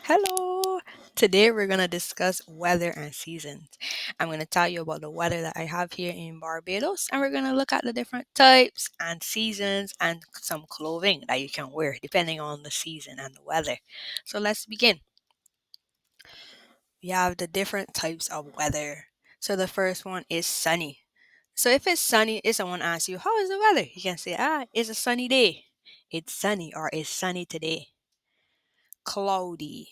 Hello! Today we're going to discuss weather and seasons. I'm going to tell you about the weather that I have here in Barbados, and we're going to look at the different types and seasons and some clothing that you can wear depending on the season and the weather. So let's begin. We have the different types of weather. So the first one is sunny. So if it's sunny, if someone asks you, how is the weather? You can say, it's a sunny day. It's sunny or it's sunny today. Cloudy.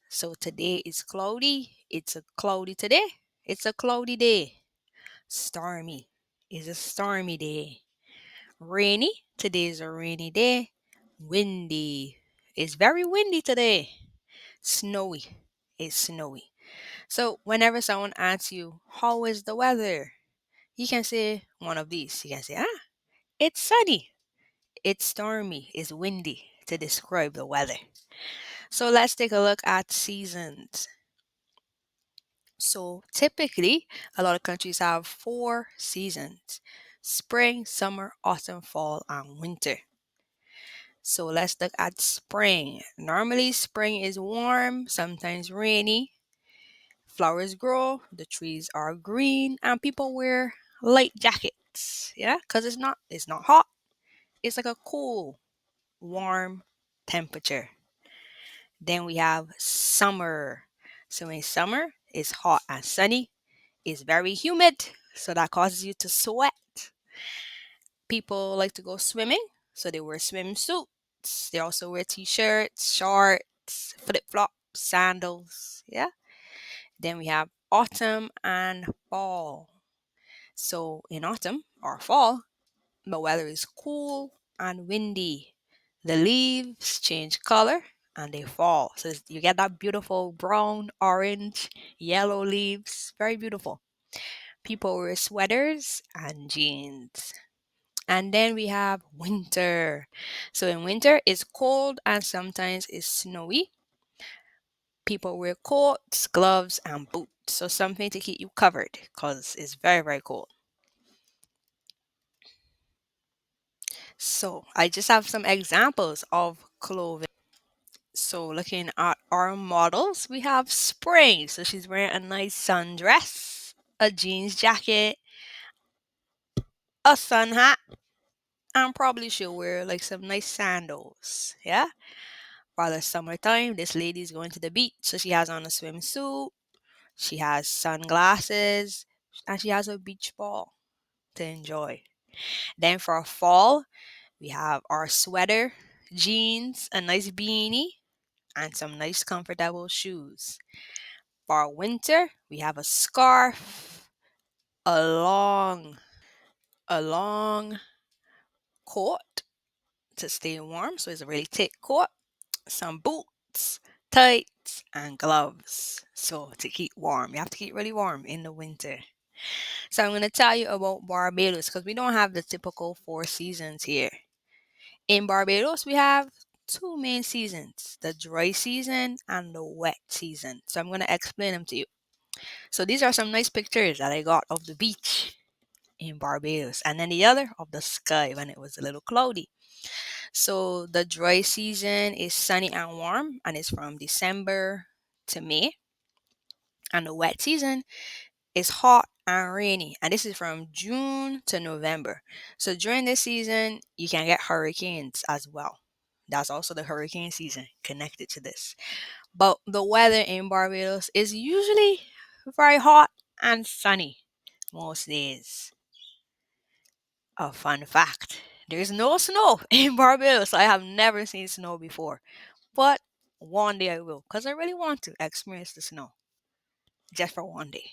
So today is cloudy. It's a cloudy today. It's a cloudy day. Stormy is a stormy day. Rainy. Today is a rainy day. Windy. It's very windy today. Snowy. It's snowy. So whenever someone asks you, how is the weather? You can say one of these. You can say, it's sunny. It's stormy. It's windy to describe the weather. So let's take a look at seasons. So typically, a lot of countries have four seasons: spring, summer, autumn, fall, and winter. So let's look at spring. Normally, spring is warm, sometimes rainy. Flowers grow, the trees are green, and people wear light jackets. Yeah, because it's not hot. It's like a cool, warm temperature. Then we have summer. So in summer, it's hot and sunny. It's very humid, so that causes you to sweat. People like to go swimming, so they wear swimsuits. They also wear t-shirts, shorts, flip-flops, sandals. Yeah. Then we have autumn and fall. So in autumn or fall, the weather is cool and windy. The leaves change color and they fall. So you get that beautiful brown, orange, yellow leaves. Very beautiful. People wear sweaters and jeans. And then we have winter. So in winter, it's cold and sometimes it's snowy. People wear coats, gloves, and boots. So something to keep you covered because it's very, very cold. So I just have some examples of clothing. So looking at our models, we have spring. So she's wearing a nice sundress, a jeans jacket, a sun hat, and probably she'll wear like some nice sandals. Yeah. For the summertime, this lady's going to the beach. So she has on a swimsuit, she has sunglasses, and she has a beach ball to enjoy. Then for fall, we have our sweater, jeans, a nice beanie, and some nice comfortable shoes. For winter, we have a scarf, a long coat to stay warm. So it's a really thick coat, some boots, tights, and gloves. So to keep warm, you have to keep really warm in the winter. So I'm going to tell you about Barbados because we don't have the typical four seasons here. In Barbados, we have two main seasons: the dry season and the wet season. So I'm going to explain them to you. So these are some nice pictures that I got of the beach in Barbados, and then the other of the sky when it was a little cloudy. So the dry season is sunny and warm, and it's from December to May. And the wet season is hot and rainy, and this is from June to November. So during this season, you can get hurricanes as well. That's also the hurricane season connected to this. But the weather in Barbados is usually very hot and sunny most days. A fun fact: there's no snow in Barbados. I have never seen snow before. But one day I will, because I really want to experience the snow just for one day.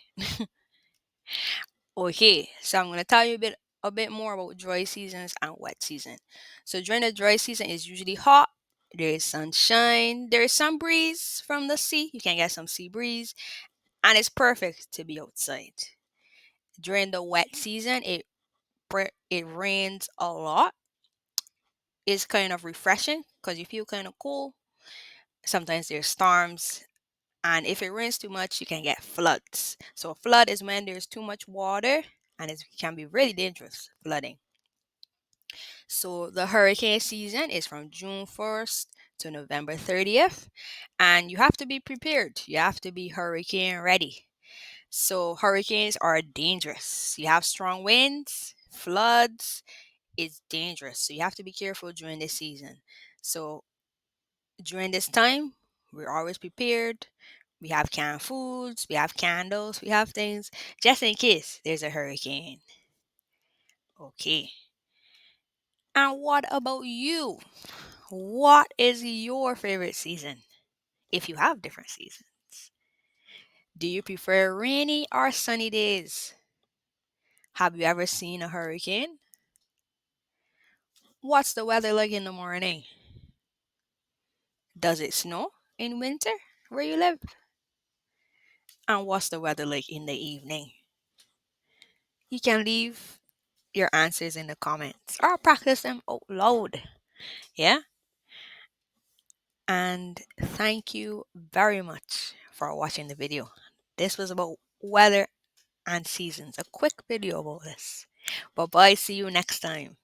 Okay, so I'm gonna tell you a bit more about dry seasons and wet season. So during the dry season it's usually hot. There is sunshine, there is some breeze from the sea. You can get some sea breeze, and it's perfect to be outside. During the wet season, it rains a lot. It's kind of refreshing because you feel kind of cool. Sometimes there's storms, and if it rains too much, you can get floods. So a flood is when there's too much water, and it can be really dangerous flooding. So the hurricane season is from June 1st to November 30th, and you have to be prepared. You have to be hurricane ready. So, hurricanes are dangerous. You have strong winds, floods. It's dangerous. So, you have to be careful during this season. So, during this time, we're always prepared. We have canned foods, we have candles, we have things just in case there's a hurricane. Okay. And what about you? What is your favorite season? If you have different seasons, do you prefer rainy or sunny days? Have you ever seen a hurricane? What's the weather like in the morning? Does it snow in winter where you live? And what's the weather like in the evening? You can leave your answers in the comments or practice them out loud. Yeah? And thank you very much for watching the video. This was about weather and seasons. A quick video about this. Bye bye. See you next time.